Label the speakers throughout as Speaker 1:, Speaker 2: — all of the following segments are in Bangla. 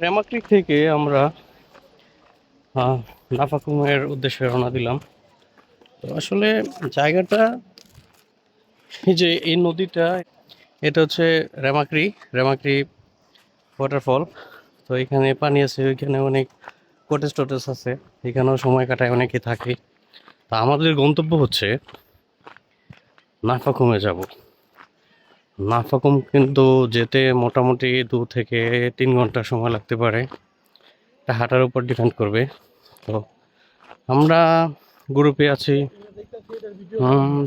Speaker 1: রেমাক্রিক থেকে আমরা নাফাকুমের উদ্দেশ্যে রওনা দিলাম। তো আসলে জায়গাটা, এই যে এই নদীটা, এটা হচ্ছে রেমাক্রি রেমাক্রি ওয়াটারফল। তো এখানে পানি আছে, ওইখানে অনেক কটেজ টটেজ আছে, এখানেও সময় কাটায় অনেকে থাকে। তা আমাদের গন্তব্য হচ্ছে নাফাকুমে যাব। নাফাকুম কিন্তু যেতে মোটামুটি 2 থেকে 3 ঘন্টা সময় লাগতে পারে, এটা হাঁটার উপর ডিপেন্ড করবে। তো আমরা গ্রুপে আছি, হুম,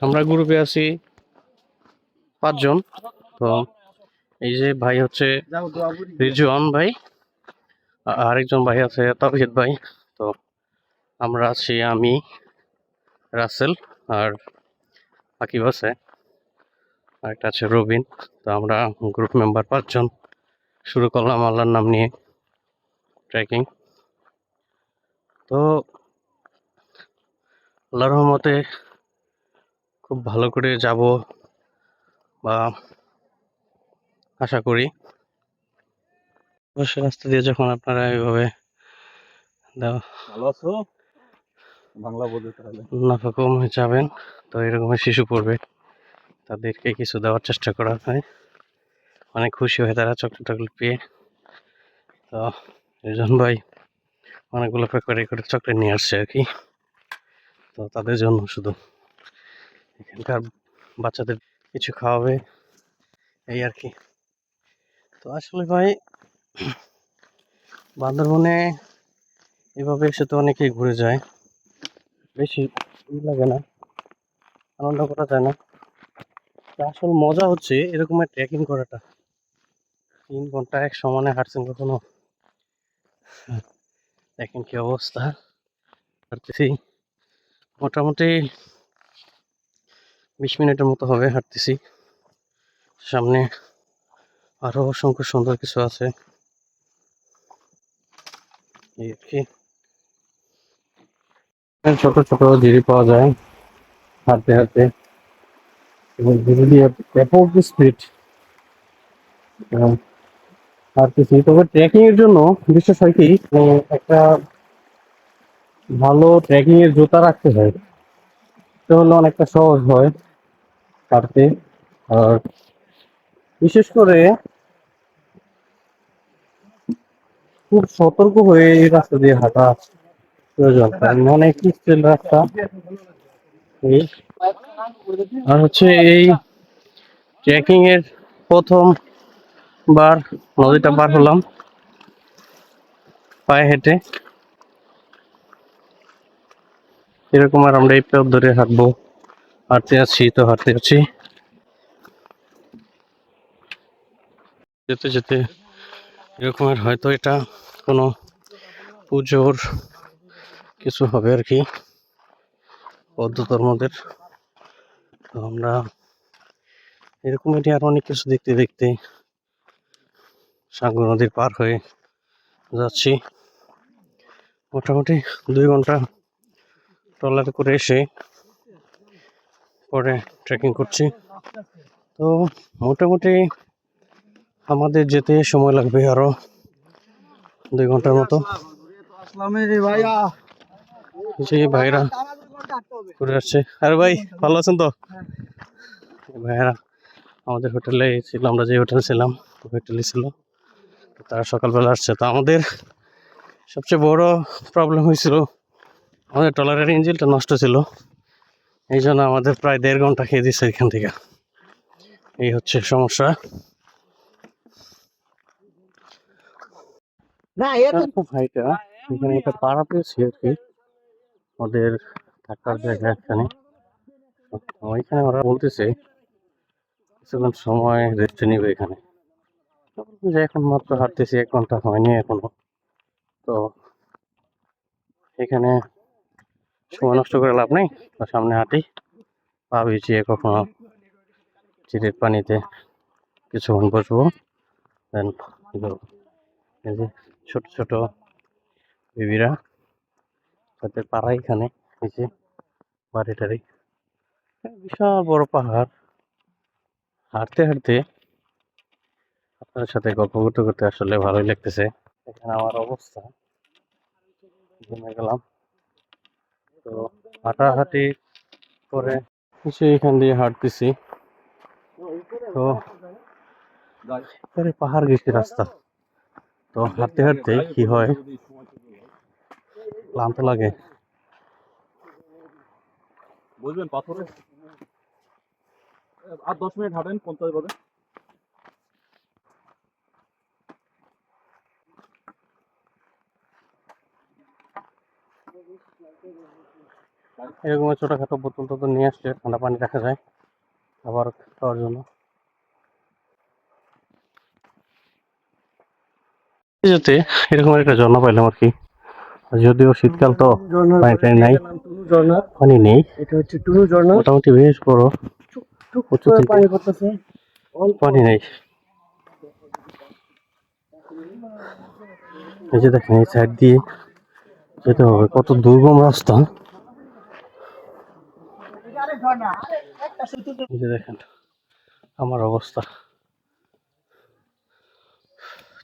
Speaker 1: আমরা গ্রুপে আছি 5 জন। তো এই যে ভাই হচ্ছে রিজওয়ান ভাই, আরেকজন ভাই আছে তাওহিদ ভাই। তো আমরা আছি, আমি, রাসেল, আর আকিব আছে, আর একটা আছে রবিন। তো আমরা গ্রুপ মেম্বার 5 জন শুরু করলাম আল্লাহর নাম নিয়ে ট্রেকিং। তো আল্লাহর রহমতে খুব ভালো করে যাব বা আশা করি। অবশ্যই রাস্তা দিয়ে যখন আপনারা এইভাবে
Speaker 2: ভালো আছো? বাংলা বোঝো তাহলে।
Speaker 1: নাফাকুম যাবেন, তো এরকম শিশু পড়বে, তাদেরকে কিছু দেওয়ার চেষ্টা করা হয়, অনেক খুশি হয় তারা চকলেট টকলেট পেয়ে। তো রিজন ভাই অনেকগুলো প্যাকেটে করে চকলেট নিয়ে আসছে আর কি। তো তাদের জন্য শুধু এখানকার বাচ্চাদের কিছু খাওয়াবে, এই আর কি। তো আসলে ভাই বান্দরবনে এভাবে এসে তো অনেকেই ঘুরে যায়, বেশি লাগে না, আনন্দ করা যায় না। তো আসল মজা হচ্ছে এরকম ট্রেকিং করাটা। 3 ঘন্টা এক সমানে হাঁটছেন কখনো? দেখেন কি অবস্থা, হাঁটতেছি মোটামুটি 20 মিনিটের মতো হবে হাঁটতেছি। সামনে আরো অসংখ্য সুন্দর কিছু আছে, এই আর কি। ছোট ছোট ঝিরি পাওয়া যায় হাঁটতে হাঁটতে, এবং ধীরে ধীরে ব্যাপক স্পিড হাঁটতেছি। তবে ট্রেকিং এর জন্য বিশেষ হয় কি, একটা ভালো ট্রেকিং এর জুতা রাখতে হয়, এটা হলে অনেকটা সহজ হয় হাঁটতে। আর বিশেষ করে খুব সতর্ক হয়ে এই রাস্তা দিয়ে হাঁটা প্রয়োজন, কারণ অনেক পিচ্ছিল রাস্তা। এই আর হচ্ছে এই ট্রেকিং এর প্রথমবার নদীটা পার হলাম পায়ে হেঁটে, এরকম আর আমরা এই পথ ধরে হাঁটবো, হাঁটতে আছি তো হাঁটতে আছি, যেতে যেতে এরকমের হয়তো এটা কোনো পুজোর কিছু হবে আর কি বৌদ্ধ ধর্মদের। তো আমরা এরকম এটি আর অনেক কিছু দেখতে দেখতে সাঙ্গু নদীর পার হয়ে যাচ্ছি। মোটামুটি 2 ঘন্টা ট্রলারে করে এসে পরে ট্রেকিং করছি। তো মোটামুটি আমাদের যেতে সময় লাগবে আরো 2 ঘন্টার মতো। যে ভাইরা ঘুরে আসছে, আরে ভাই ভালো আছেন তো? ভাইরা আমাদের হোটেলে ছিল, আমরা যে হোটেলে ছিলাম হোটেলে ছিল, তারা সকালবেলা আসছে। তো আমাদের সবচেয়ে বড় প্রবলেম হয়েছিল, আমাদের ট্রলারের ইঞ্জিনটা নষ্ট ছিল, এই জন্য আমাদের প্রায় 1.5 ঘন্টা খেয়ে দিচ্ছে এখান থেকে, এই হচ্ছে সমস্যা। খুব হাইটা, এখানে একটা পাড়া পেয়েছি আর কি, ওদের থাকার জায়গা এখানে। ওইখানে ওরা বলতেছে কিছুক্ষণ সময় রেস্ট নিবে এখানে। যে এখন মাত্র হাঁটতেছি, 1 ঘন্টা হয়নি এখনো, তো এখানে সময় নষ্ট করে লাভ নেই, তো সামনে হাঁটি, পা ভিজিয়ে কখনো চিড়ের পানিতে কিছুক্ষণ বসবো, দেন এই যে ছোট ছোট বেবিরা, তাদের পাড়া এখানে, এই যে বাড়ি টাড়ি, বিশাল বড় পাহাড়। হাঁটতে হাঁটতে আপনার সাথে গল্প করতে করতে আসলে ভালোই লাগতেছে। এখানে আমার অবস্থা জমে গেলাম। তো হাঁটাহাঁটি করে কিছু এখান দিয়ে হাঁটতেছি। তো এবারে পাহাড় গেছি রাস্তা। তো হাঁটতে হাঁটতে কি হয়, ক্লান্ত লাগে।
Speaker 2: বুঝবেন পাথরে আর 10 মিনিট হাঁটেন 50 বাজে।
Speaker 1: এরকম ছোটখাটো বোতল টোতল নিয়ে আসলে ঠান্ডা পানি রাখা যায় আবার খাওয়ার জন্য। যেতে এরকম একটা ঝর্ণা পাইলাম আর কি। যদিও শীতকাল তো পানি টানি নাই, পানি নেই।
Speaker 3: এটা হচ্ছে টুনু ঝর্ণা।
Speaker 1: মোটামুটি বেশ বড়, উঁচু থেকে
Speaker 3: পানি পড়তেছে।
Speaker 1: পানি নেই। এই যে দেখেন এই সাইড দিয়ে যেতে হবে, কত দুর্গম রাস্তা। এই যে দেখেন আমার অবস্থা।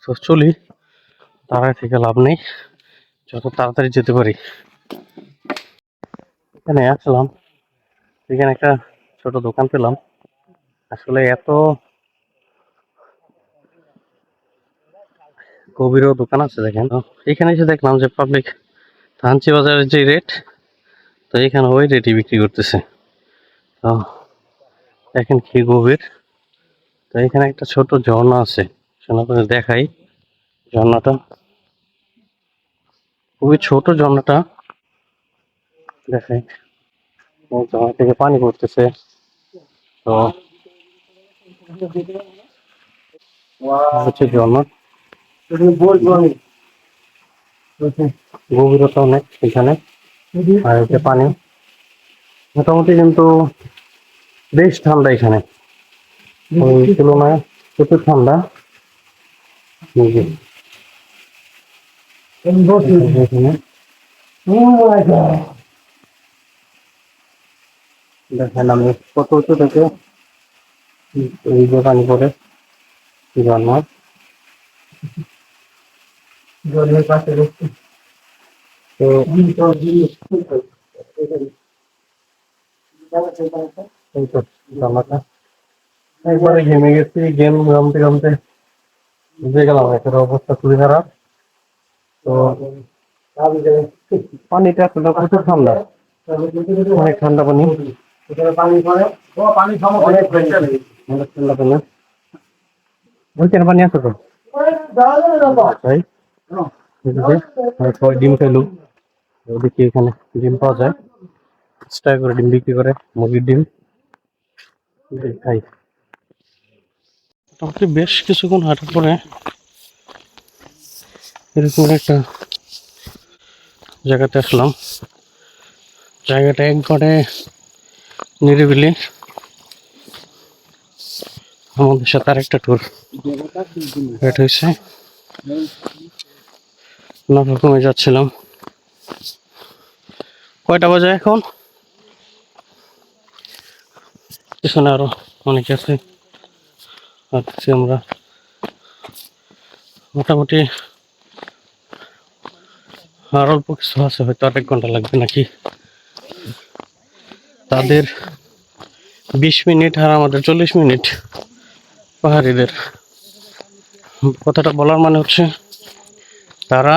Speaker 1: তো চলি, দাঁড়ায় থেকে লাভ নেই, যত তাড়াতাড়ি যেতে পারি। এখানে আসলাম, এখানে একটা ছোট দোকান পেলাম। আসলে এত গভীরও দোকান আছে দেখেন। তো এখানে এসে দেখলাম যে পাবলিক থানচি বাজারের যে রেট, তো এখানে ওই রেটই বিক্রি করতেছে। তো দেখেন কি গভীর। তো এখানে একটা ছোট ঝর্ণা আছে, আপনাদের দেখাই। ঝর্ণাটা খুবই ছোট, ঝর্ণাটা দেখাই। ঝর্ণা থেকে পানি পড়তেছে। তো হচ্ছে ঝর্ণা, গভীরতা অনেক এখানে। আর হচ্ছে পানি মোটামুটি কিন্তু বেশ ঠান্ডা এখানে, ওই তুলনায় প্রচুর ঠান্ডা। এখানে দেখেন আমি কত উঁচু থেকে এই যে পানি পড়ে ঝর্ণা।
Speaker 3: জলের পাশে রয়েছে।
Speaker 1: তো এই তো ঝর্ণাটা একবারে ঘেমে গেছি, গেম ঘামতে ঘামতে বুঝে গেলাম এটার অবস্থা খুবই খারাপ। তো পানিটা আসলে প্রচুর ঠান্ডা, অনেক ঠান্ডা পানি।
Speaker 3: পানি পড়ে, পানি
Speaker 1: অনেক ঠান্ডা পানি, ওইখানে পানি আছে তো তাই। সবাই ডিম খেলো, ওদিকে এখানে ডিম পাওয়া যায়, 5 টাকা করে ডিম বিক্রি করে, মুরগির ডিম খাই। মোটামুটি বেশ কিছুক্ষণ হাঁটার পরে এরকম একটা জায়গাতে আসলাম। জায়গাটা একবারে নিরিবিলি। আমাদের সাথে আরেকটা ট্যুর এটা হয়েছে, নাফাকুমে যাচ্ছিলাম। কয়টা বাজে এখন? পিছনে আরো অনেকে আছে, আসছি আমরা। মোটামুটি আর অল্প কিছু আছে, হয়তো 1 ঘন্টা লাগবে নাকি। তাদের 20 মিনিট আর আমাদের 40 মিনিট। পাহাড়িদের কথাটা বলার মানে হচ্ছে তারা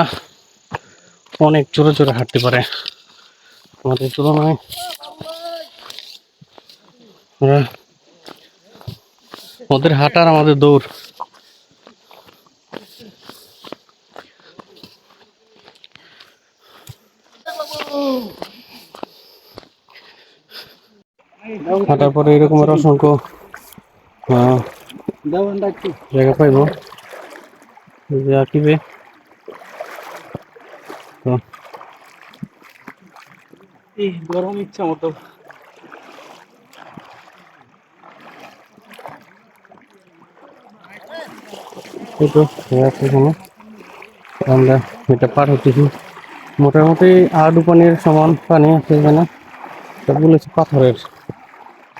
Speaker 1: অনেক জোরে জোরে হাঁটতে পারে আমাদের তুলনায়। ওরা, ওদের হাঁটার আমাদের দৌড়। হাঁটার পরে এরকমের অসংখ্য জায়গা পাইব যে আঁকিবে। তো
Speaker 2: এই গরম ইচ্ছা মতো
Speaker 1: এই তো আছে এখানে, আমরা এটা পার হতেছি। মোটামুটি আডু পানির সমান পানি আছে এখানে, সবগুলো হচ্ছে পাথরের,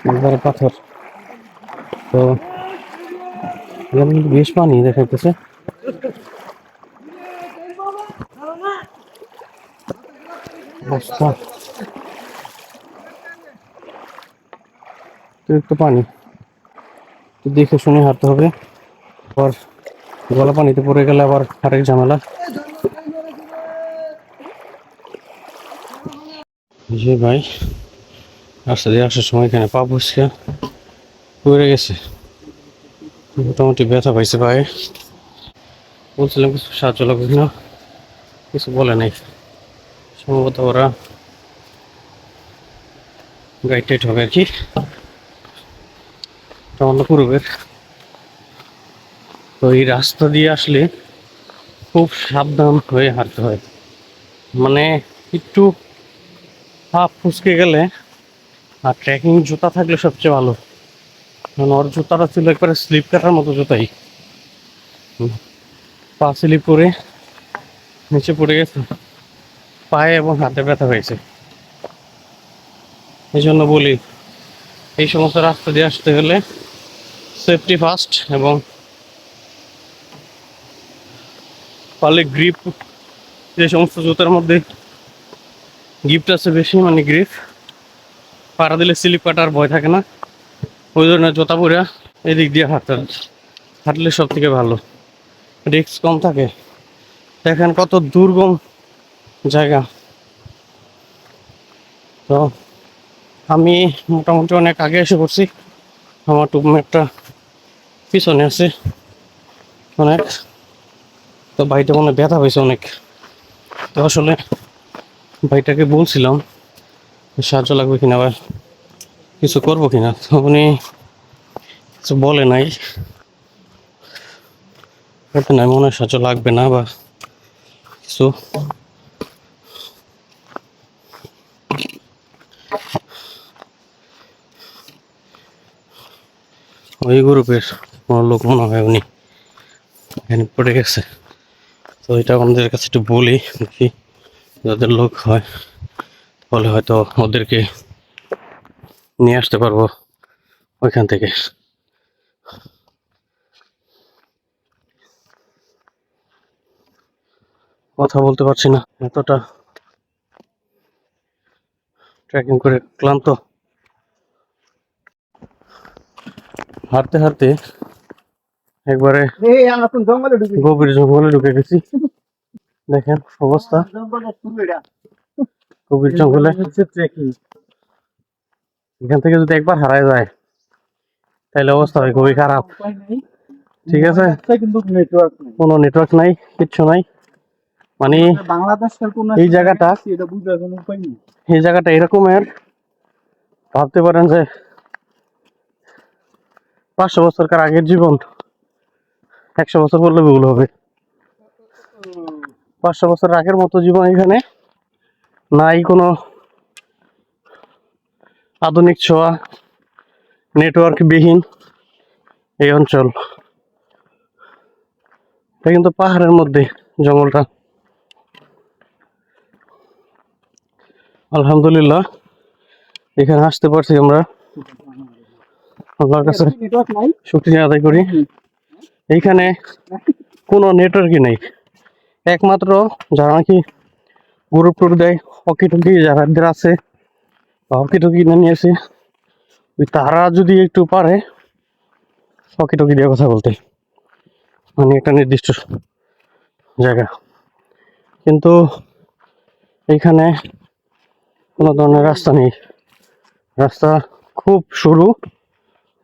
Speaker 1: একবারে পাথর। তো এখানে কিন্তু বেশ পানি দেখাইতেছে। অবস্থা অতিরিক্ত পানি, তো দেখে শুনে হাঁটতে হবে। আবার গলা পানিতে পড়ে গেলে আবার আরেক ঝামেলা। যে ভাই রাস্তা দিয়ে আসার সময় এখানে পা বসে পড়ে গেছে, মোটামুটি ব্যথা পাইছে পায়ে। বলছিলাম কিছু সাহায্য লাগবে না, কিছু বলে নাই। সম্ভবত ওরা গাইড টাইড হবে আর কি, অন্য পূর্বের। তো এই রাস্তা দিয়ে আসলে খুব সাবধান হয়ে হাঁটতে হয়, মানে একটু হাফ ফুসকে গেলে। আর ট্রেকিং জুতা থাকলে সবচেয়ে ভালো, কারণ ওর জুতাটা ছিল একবারে স্লিপ কাটার মতো জুতাই। পা স্লিপ করে নিচে পড়ে গেছে, পায়ে এবং হাতে ব্যথা হয়েছে। এই জন্য বলি এই সমস্ত রাস্তা দিয়ে আসতে গেলে সেফটি ফার্স্ট, এবং পারলে গ্রিপ, যে সমস্ত জুতার মধ্যে গ্রিপটা আছে বেশি, মানে গ্রিপ পাড়া দিলে স্লিপ কাটার ভয় থাকে না, ওই ধরনের জুতা পরে এদিক দিয়ে হাঁটলে সব থেকে ভালো, রিস্ক কম থাকে। দেখেন কত দুর্গম জায়গা। তো আমি মোটামুটি অনেক আগে এসে পড়ছি, আমার টুকমেটটা পিছনে আছে অনেক। তো ভাইটা মনে ব্যথা হয়েছে অনেক। তো আসলে ভাইটাকে বলছিলাম সাহায্য লাগবে কিনা বা কিছু করবো কিনা, তো উনি কিছু বলে নাই, মনে হয় সাহায্য লাগবে না বা কিছু। ওই গ্রুপের কোনো লোক মনে হয় উনি এখানে পড়ে গেছে। তো এটা আমাদের কাছে একটু বলি দেখি, যাদের লোক হয় তাহলে হয়তো ওদেরকে নিয়ে আসতে পারবো ওইখান থেকে। কথা বলতে পারছি না, এতটা ট্রেকিং করে ক্লান্ত। হাঁটতে হাঁটতে একবারে
Speaker 3: এই আমরা কোন জঙ্গলে ঢুকে
Speaker 1: গভীর জঙ্গলে ঢুকে গেছি। দেখেন অবস্থা,
Speaker 3: জঙ্গলে শুরু এটা
Speaker 1: গভীর জঙ্গলে।
Speaker 3: হচ্ছে ট্রেকিং।
Speaker 1: এখান থেকে যদি একবার হারায় যায় তাহলে অবস্থা হয় খুবই খারাপ।
Speaker 3: উপায় নাই,
Speaker 1: ঠিক আছে,
Speaker 3: কিন্তু নেটওয়ার্ক নেই।
Speaker 1: কোনো নেটওয়ার্ক নাই, কিচ্ছু নাই। মানে
Speaker 3: বাংলাদেশের কোন
Speaker 1: এই জায়গাটা,
Speaker 3: এটা বুঝার কোনো উপায় নেই।
Speaker 1: এই জায়গাটা এরকমের, ভাবতে পারেন যে 500 বছরকার আগের জীবন 100 বছর বললে ভুল হবে। 500 বছর আগের মতো জীবন এখানে নাই, কোনো আধুনিক ছোঁয়া, নেটওয়ার্ক বিহীন এই অঞ্চল। এটা কিন্তু পাহাড়ের মধ্যে জঙ্গলটা। আলহামদুলিল্লাহ এখানে আসতে পারছি আমরা, আল্লাহর কাছে
Speaker 3: নেটওয়ার্ক নাই,
Speaker 1: শুকরিয়া আদায় করি। এইখানে কোনো নেটওয়ার্কই নেই, একমাত্র যারা নাকি গ্রুপ টুর দেয় হকি টকি যাদের আছে বা হকি টকি কিনে নিয়েছে, ওই তারা যদি একটু পারে হকি টকি দিয়ে কথা বলতে, মানে একটা নির্দিষ্ট জায়গা। কিন্তু এইখানে কোনো ধরনের রাস্তা নেই, রাস্তা খুব সরু।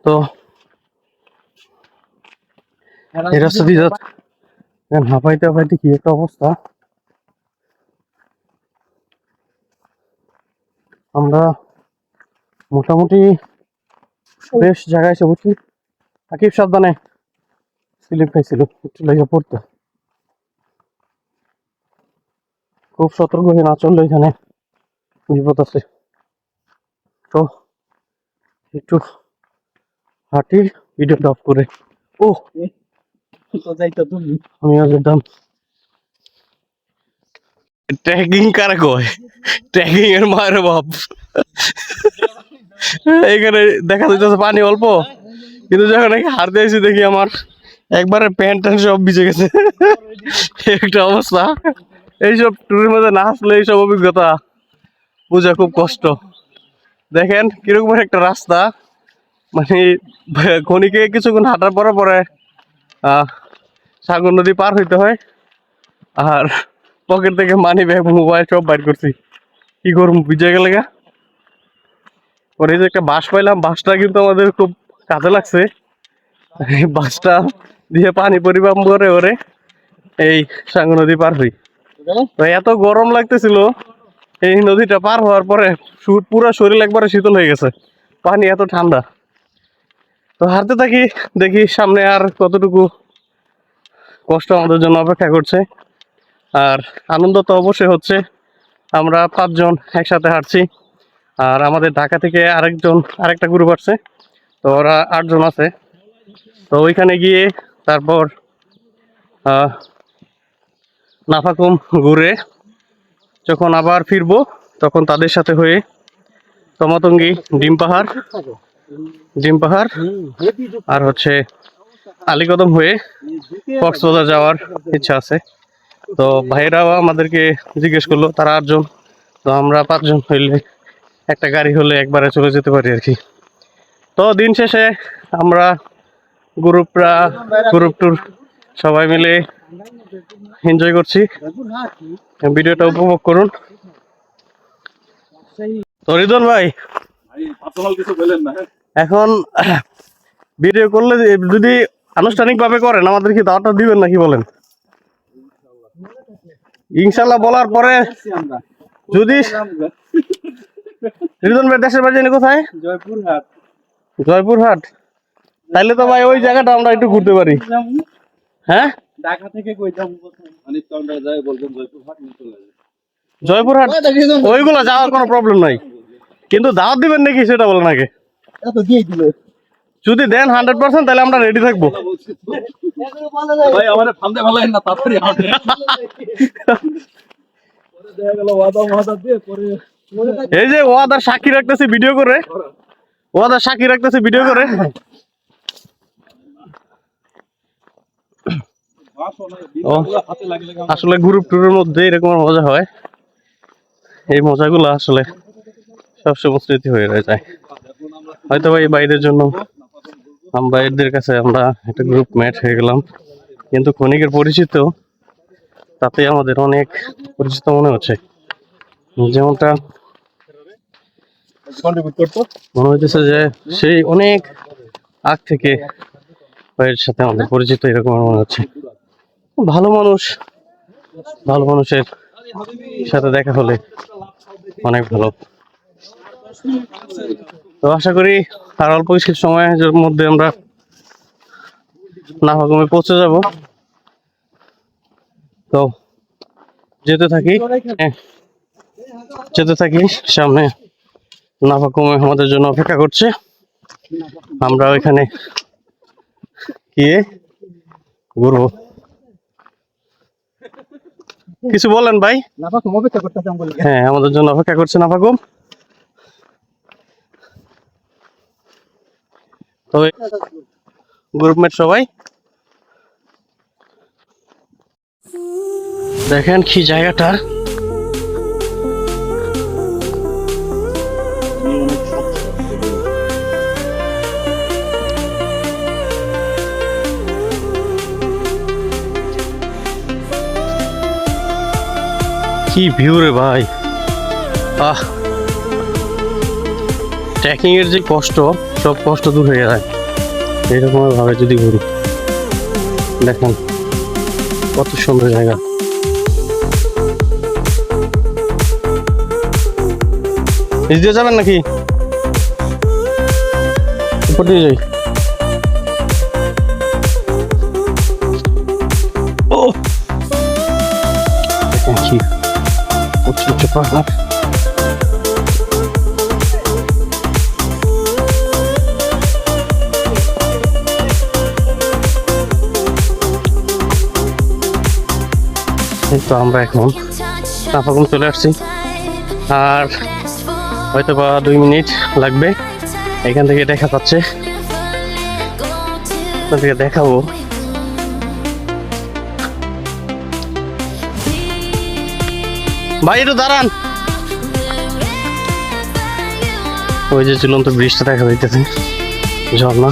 Speaker 1: তো এই রাস্তা দিয়ে যাচ্ছে, হাঁপাইতে হাঁপাইতে কি একটা অবস্থা। আমরা মোটামুটি বেশ জায়গায় এসে বুঝছি। আকিব সাবধানে, স্লিপ খাইছিল, একটু লেগে পড়তো। খুব সতর্ক হয়ে না চললে এখানে বিপদ আছে। তো একটু হাঁটি ভিডিওটা অফ করে। ও
Speaker 3: তো যাইতো তুমি।
Speaker 1: আমিও যেতাম। ট্রেকিং কারে কয়, ট্রেকিং এর মায়ের বাপ। এখানে দেখা যাচ্ছে পানি অল্প, কিন্তু যখন হাঁটতে আসি দেখি আমার একবারে প্যান্ট ট্যান্ট সব ভিজে গেছে। একটা অবস্থা। এইসব ট্যুরের মধ্যে না আসলে এইসব অভিজ্ঞতা বোঝা খুব কষ্ট। দেখেন কিরকম একটা রাস্তা, মানে খনিকে কিছুক্ষণ হাঁটার পরে পরে সাগর নদী পার হইতে হয়। আর পকেট থেকে মানি ব্যাগ মোবাইল সব বাইর করছি, কি করবো ভিজে গেলে গা। পরে যে একটা বাস পাইলাম, বাসটা কিন্তু আমাদের খুব কাজে লাগছে। বাসটা দিয়ে পানি পরিমাপ করে ওরে এই সাগর নদী পার হই। তো এত গরম লাগতেছিল, এই নদীটা পার হওয়ার পরে পুরো শরীর একবারে শীতল হয়ে গেছে, পানি এত ঠান্ডা। তো হাঁটতে থাকি, দেখি সামনে আর কতটুকু কষ্ট আমাদের জন্য অপেক্ষা করছে। আর আনন্দ তো অবশ্যই হচ্ছে, আমরা 5 জন একসাথে হাঁটছি। আর আমাদের ঢাকা থেকে আরেকটা গ্রুপ আসছে, তো ওরা 8 জন আছে। তো ওইখানে গিয়ে তারপর নাফাকুম ঘুরে যখন আবার ফিরবো, তখন তাদের সাথে হয়ে তমাতঙ্গি, ডিম পাহাড় আর হচ্ছে আলীকদম হয়ে কক্সবাজার যাওয়ার ইচ্ছা আছে। তো ভাইরাও আমাদেরকে জিজ্ঞেস করলো, তারা 8 জন, তো আমরা 5 জন হইলে একটা গাড়ি হলে একবারে চলে যেতে পারি আর কি। তো দিন শেষে আমরা গ্রুপ ট্যুর সবাই মিলে এনজয় করছি, ভিডিওটা উপভোগ করুন। তো রিদন ভাই,
Speaker 2: পার্সোনাল কিছু বলেন না।
Speaker 1: এখন ভিডিও করলে যদি আনুষ্ঠানিক ভাবে করেন আমাদের কি দাওয়াতটা দিবেন নাকি বলেন? ইনশাল্লাহ বলার পরে যদি রিদন ভাই দেশের বাড়ি জানি কোথায়? জয়পুরহাট। তাইলে তো ভাই ওই জায়গাটা আমরা একটু ঘুরতে পারি। হ্যাঁ,
Speaker 3: ঢাকা থেকে কই যাবো?
Speaker 2: অনেক কাউন্টার যায় বলবেন জয়পুরহাট নিয়ে চলে যাবে।
Speaker 1: জয়পুরহাট ওইগুলো যাওয়ার কোনো প্রবলেম নাই, কিন্তু দাওয়াত দিবেন নাকি সেটা বলেন আগে।
Speaker 3: এত দিয়ে দিল।
Speaker 1: যদি দেন 100% তাহলে আমরা রেডি থাকবো।
Speaker 2: ভাই আমারে ফান্দে ফেলাইন না, তাড়াতাড়ি হাঁটে। পরে দেখা গেল ওয়াদা দিয়ে পরে
Speaker 1: এই যে ওয়াদার সাক্ষী রাখতেছি ভিডিও করে,
Speaker 2: হাতে লাগলে
Speaker 1: আসলে গ্রুপ ট্যুরের মধ্যে এরকম মজা হয়, এই মজাগুলো আসলে সবসময় স্মৃতি হয়ে যায়। হয়তো এই বাইরের জন্য বাইরের কাছে আমরা একটা গ্রুপ ম্যাচ হয়ে গেলাম, কিন্তু ক্ষণিকের পরিচিত তাতে আমাদের অনেক পরিচিত মনে হচ্ছে। যেমনটা মনে হইতেছে যে সেই অনেক আগ থেকে ভাইয়ের সাথে আমাদের পরিচিত, এরকম মনে হচ্ছে। ভালো মানুষের সাথে দেখা হলে অনেক ভালো। তো আশা করি আর অল্প কিছু সময়ের মধ্যে আমরা নাফাকুমে পৌঁছে যাব। তো যেতে থাকি, সামনে নাফাকুমে আমাদের জন্য অপেক্ষা করছে। আমরা ওইখানে গিয়ে ঘুরবো। কিছু বলেন ভাই?
Speaker 3: নাফাকুম অপেক্ষা করতেছিলাম বলি।
Speaker 1: হ্যাঁ, আমাদের জন্য অপেক্ষা করছে নাফাকুম। তো গ্রুপমেট সবাই দেখেন কি জায়গাটা, কি ভিউ রে ভাই। ট্রেকিং এর যে কষ্ট, সব কষ্ট দূর হয়ে যায় এরকম ভাবে যদি ঘুরি। দেখেন কত সুন্দর জায়গা। নিচ দিয়ে যাবেন নাকি? উপর দিয়ে যাই। ও দেখেন কি উঁচু পাহাড়। তো আমরা এখন নাফাকুম চলে আসছি, আর হয়তো বা 2 মিনিট লাগবে। এখান থেকে দেখা পাচ্ছে, আপনাদেরকে দেখাবো ভাই একটু দাঁড়ান। ওই যে ঝুলন্ত ব্রিজটা দেখা যাইতেছে, ঝর্ণা।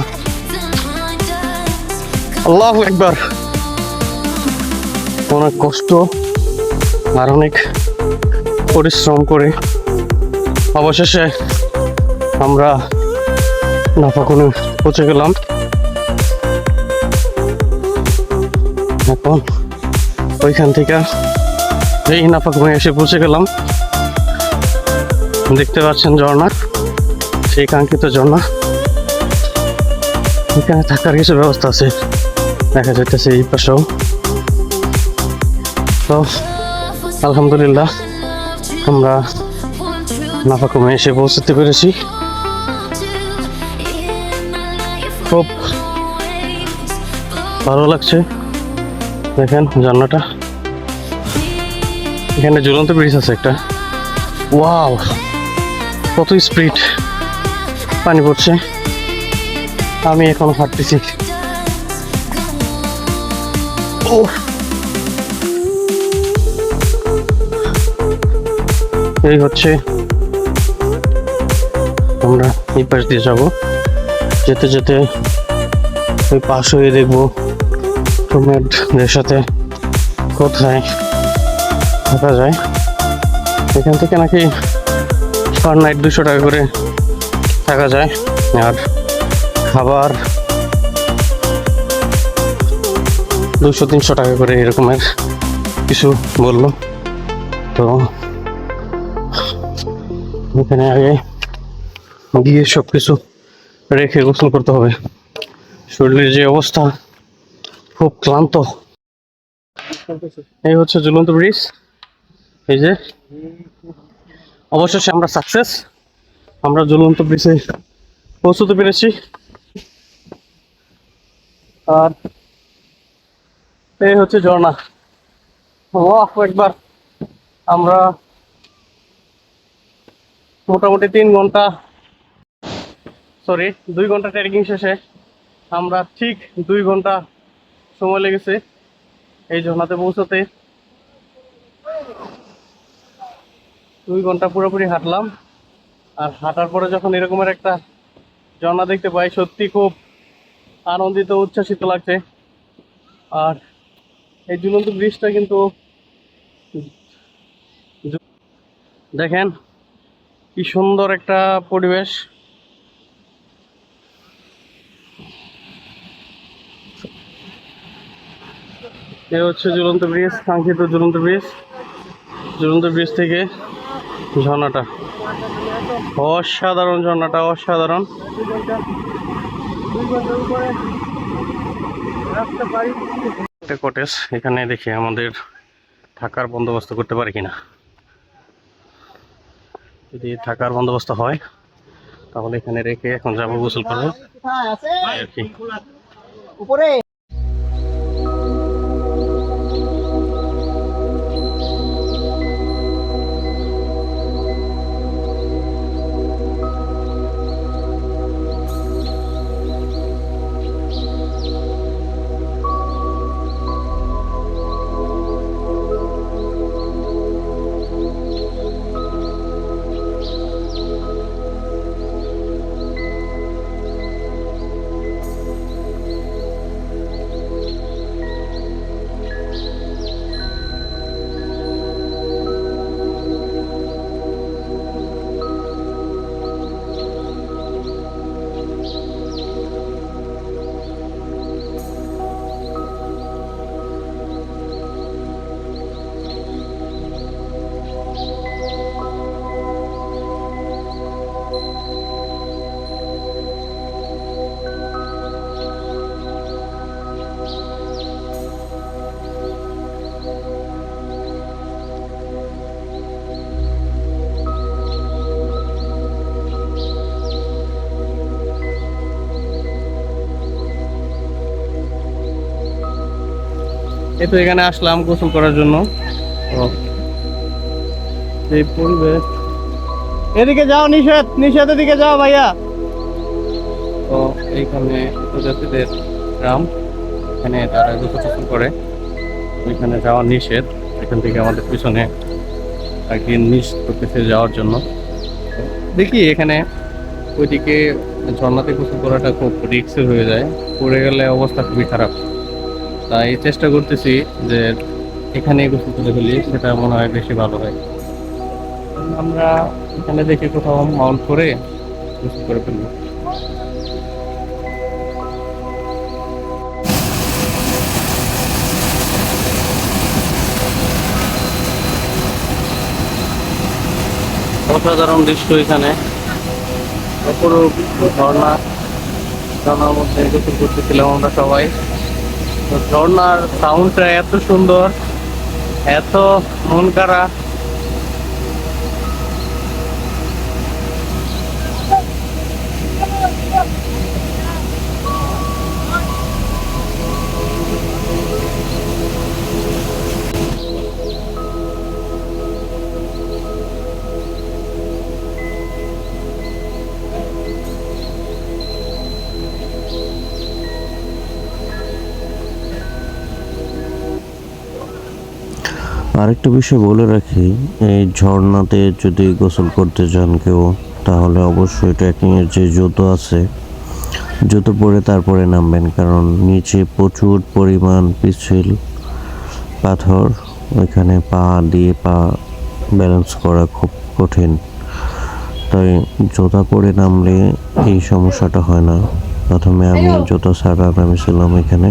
Speaker 1: আল্লাহু আকবার। অনেক কষ্ট আর অনেক পরিশ্রম করে অবশেষে আমরা নাফাকুনে পৌঁছে গেলাম। এখন ওইখান থেকে এই নাফাকুনে এসে পৌঁছে গেলাম। দেখতে পাচ্ছেন ঝর্ণা, সেই কাঙ্ক্ষিত ঝর্ণা। এখানে থাকার কিছু ব্যবস্থা আছে, দেখা যাইতেছে এই পাশেও। তো আলহামদুলিল্লাহ আমরা নাফাকুমে এসে পৌঁছতে পেরেছি। খুব ভালো লাগছে। দেখেন ঝর্ণাটা, এখানে ঝুলন্ত ব্রিজ আছে একটা। ওয়াও, কত স্পিড পানি পড়ছে। আমি এখন হাঁটতেছি। এই হচ্ছে, আমরা এই পাশ দিয়ে যাবো। যেতে যেতে ওই পাশ হয়ে দেখবো রুমমেটদের সাথে কোথায় থাকা যায়। এখান থেকে নাকি পার নাইট 200 টাকা করে থাকা যায়, আর খাবার 200-300 টাকা করে এরকমের কিছু বললো। তো এখানে আগে গিয়ে সব কিছু রেখে গোসল করতে হবে। শরীরের যে অবস্থা, খুব ক্লান্ত। এই হচ্ছে ঝুলন্ত ব্রিজ। এই যে অবশেষে আমরা সাকসেস, আমরা ঝুলন্ত ব্রিজে পৌঁছতে পেরেছি। আর এই হচ্ছে ঝর্ণা। একবার আমরা মোটামুটি 2 ঘন্টা ট্রেকিং শেষে আমরা ঠিক 2 ঘন্টা সময় লেগেছে এই ঝর্ণাতে পৌঁছতে। 2 ঘন্টা পুরোপুরি হাঁটলাম। আর হাঁটার পরে যখন এরকমের একটা ঝর্ণা দেখতে পাই, সত্যি খুব আনন্দিত, উচ্ছ্বাসিত লাগছে। আর এই ঝুলন্ত ব্রিজটা কিন্তু দেখেন কি সুন্দর একটা পরিবেশ। এ হচ্ছে ঝুলন্ত ব্রিজ, কাঙ্ক্ষিত ঝুলন্ত ব্রিজ। ঝুলন্ত ব্রিজ থেকে ঝর্ণাটা অসাধারণ, ঝর্ণাটা অসাধারণ। একটা কটেজ, এখানে দেখি আমাদের থাকার বন্দোবস্ত করতে পারি কিনা। যদি থাকার বন্দোবস্ত হয় তাহলে এখানে রেখে এখন যাবো গোসল করবো আর কি।
Speaker 3: উপরে
Speaker 1: এই তো এখানে আসলাম গোসল করার জন্য। এই পরিবেশ, এদিকে যাও, নিষেধের দিকে যাও ভাইয়া। তো এইখানে উপজাতিদের গ্রাম, এখানে তারা গোসল করে, ওইখানে যাওয়া নিষেধ। এখান থেকে আমাদের পিছনে আর কি মিস করতেছে যাওয়ার জন্য। দেখি এখানে ওইদিকে ঝর্ণাতে গোসল করাটা খুব রিস্কের হয়ে যায়, পড়ে গেলে অবস্থা খুবই খারাপ। তাই চেষ্টা করতেছি যে এখানে গোসল করে ফেলি, সেটা মনে হয় বেশি ভালো হয়। আমরা এখানে দেখে কোথাও মাউন্ট করে গোসল করে ফেলবো। অসাধারণ দৃশ্য এখানে, অপরূপ ঝর্ণা। ঝর্ণার মধ্যে গোসল করতেছিলাম আমরা সবাই। তো ঝর্ণার সাউন্ডটা এত সুন্দর, এত মন কাড়া।
Speaker 4: আরেকটা বিষয় বলে রাখি, এই ঝর্ণাতে যদি গোসল করতে যান কেউ, তাহলে অবশ্যই ট্রেকিংয়ের যে জুতো আছে, জুতো পরে তারপরে নামবেন, কারণ নিচে প্রচুর পরিমাণ পিচ্ছিল পাথর। ওইখানে পা দিয়ে ব্যালেন্স করা খুব কঠিন। তাই জুতা পরে নামলে এই সমস্যাটা হয় না। প্রথমে আমি জুতো ছাড়া নামিছিলাম এখানে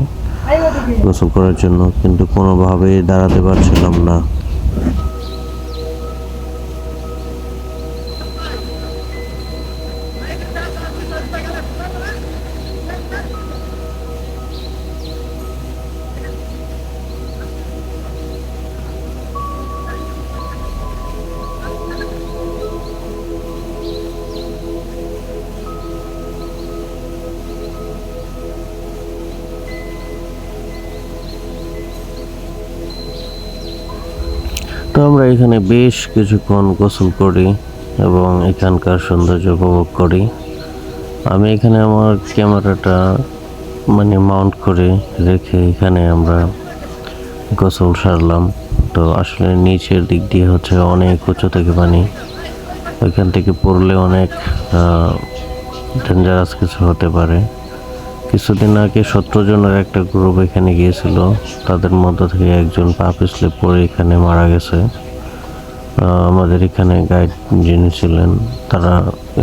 Speaker 4: গোসল করার জন্য, কিন্তু কোনোভাবেই দাঁড়াতে পারছিলাম না। তো আমরা এখানে বেশ কিছুক্ষণ গোসল করি এবং এখানকার সৌন্দর্য উপভোগ করি। আমি এখানে আমার ক্যামেরাটা মাউন্ট করে রেখে এখানে আমরা গোসল সারলাম। তো আসলে নিচের দিক দিয়ে হচ্ছে অনেক উঁচু থেকে পানি, ওইখান থেকে পড়লে অনেক ডেঞ্জারাস কিছু হতে পারে। কিছুদিন আগে 17 জনের একটা গ্রুপ এখানে গিয়েছিল, তাদের মধ্য থেকে একজন পা পিছলে পড়ে এখানে মারা গেছে। আমাদের এখানে গাইড যিনি ছিলেন তারা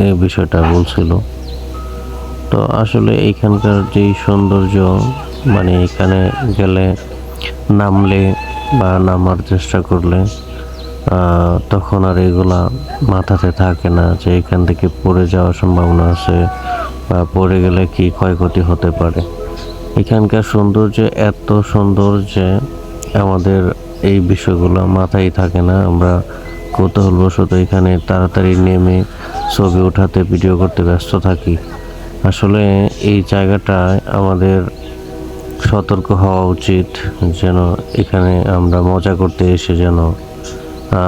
Speaker 4: এই বিষয়টা বলছিল। তো আসলে এইখানকার যেই সৌন্দর্য, এখানে গেলে নামলে বা নামার চেষ্টা করলে তখন আর এগুলা মাথাতে থাকে না যে এখান থেকে পড়ে যাওয়ার সম্ভাবনা আছে বা পড়ে গেলে কি ক্ষয়ক্ষতি হতে পারে। এখানকার সৌন্দর্য এত সুন্দর যে আমাদের এই বিষয়গুলো মাথায় থাকে না। আমরা কৌতূহলবশত এখানে তাড়াতাড়ি নেমে ছবি ওঠাতে, ভিডিও করতে ব্যস্ত থাকি। আসলে এই জায়গাটায় আমাদের সতর্ক হওয়া উচিত, যেন এখানে আমরা মজা করতে এসে যেন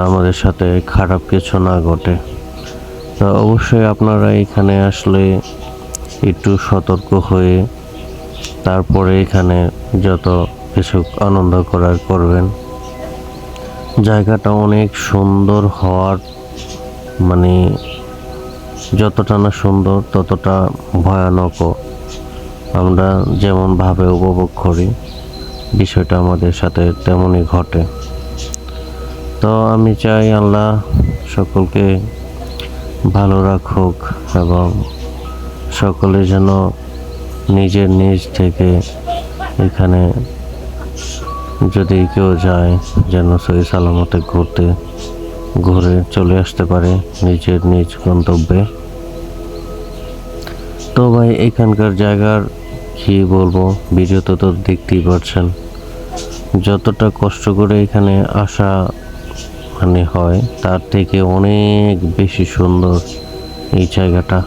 Speaker 4: আমাদের সাথে খারাপ কিছু না ঘটে। তো অবশ্যই আপনারা এখানে আসলে একটু সতর্ক হয়ে তারপরে এখানে যত কিছু আনন্দ করার করবেন। জায়গাটা অনেক সুন্দর হওয়ার যতটা না সুন্দর ততটা ভয়ানকও। আমরা যেমনভাবে উপভোগ করি বিষয়টা আমাদের সাথে তেমনই ঘটে। তো আমি চাই আল্লাহ সকলকে ভালো রাখুক এবং সকলে যেন নিজের নিজ থেকে এখানে যদি কেউ যায় যেন সহি সালামতে ঘুরে চলে আসতে পারে নিজের নিজ গন্তব্যে। তো ভাই এখানকার জায়গার কি বলবো, ভিডিওতে তো দেখতেই পাচ্ছেন যতটা কষ্ট করে এখানে আসা হয় তার থেকে অনেক বেশি সুন্দর এই জায়গাটা।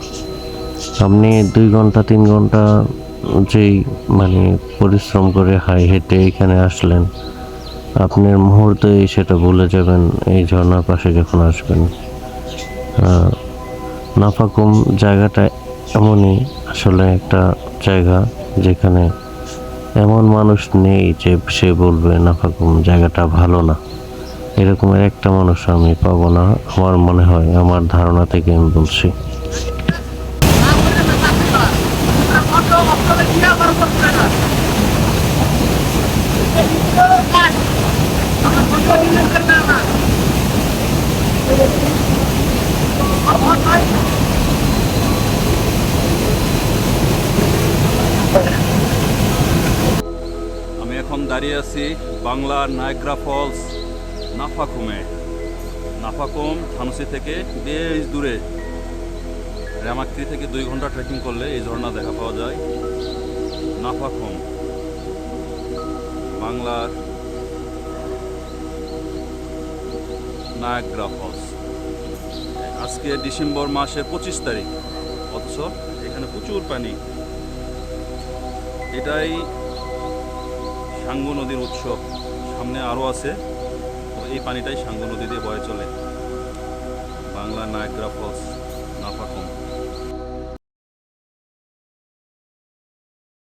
Speaker 4: আপনি 2 ঘন্টা 3 ঘন্টা যেই পরিশ্রম করে হেঁটে এখানে আসলেন, আপনার মুহূর্তেই সেটা ভুলে যাবেন এই ঝর্ণার পাশে যখন আসবেন। নাফাকুম জায়গাটা এমনই আসলে একটা জায়গা যেখানে এমন মানুষ নেই যে সে বলবে নাফাকুম জায়গাটা ভালো না। এরকমের একটা মানুষ আমি পাবো না, আমার মনে হয়, আমার ধারণা থেকে আমি বলছি।
Speaker 2: আমি এখন দাঁড়িয়ে আছি বাংলার নায়াগ্রা ফলস নাফাকুমে। নাফাকুম থানসি থেকে বেশ দূরে, রেমাক্রি থেকে 2 ঘন্টা ট্রেকিং করলে এই ঝর্ণা দেখা পাওয়া যায়। নাফাকুম বাংলার নায়াগ্রা ফলস। আজকে ডিসেম্বর মাসের 25 তারিখ, অথচ এখানে প্রচুর পানি। এটাই সাঙ্গু নদীর উৎস, সামনে আরও আছে। তো এই পানিটাই সাঙ্গু নদী দিয়ে বয়ে চলে। Bangla Niagara Falls Nafakhum.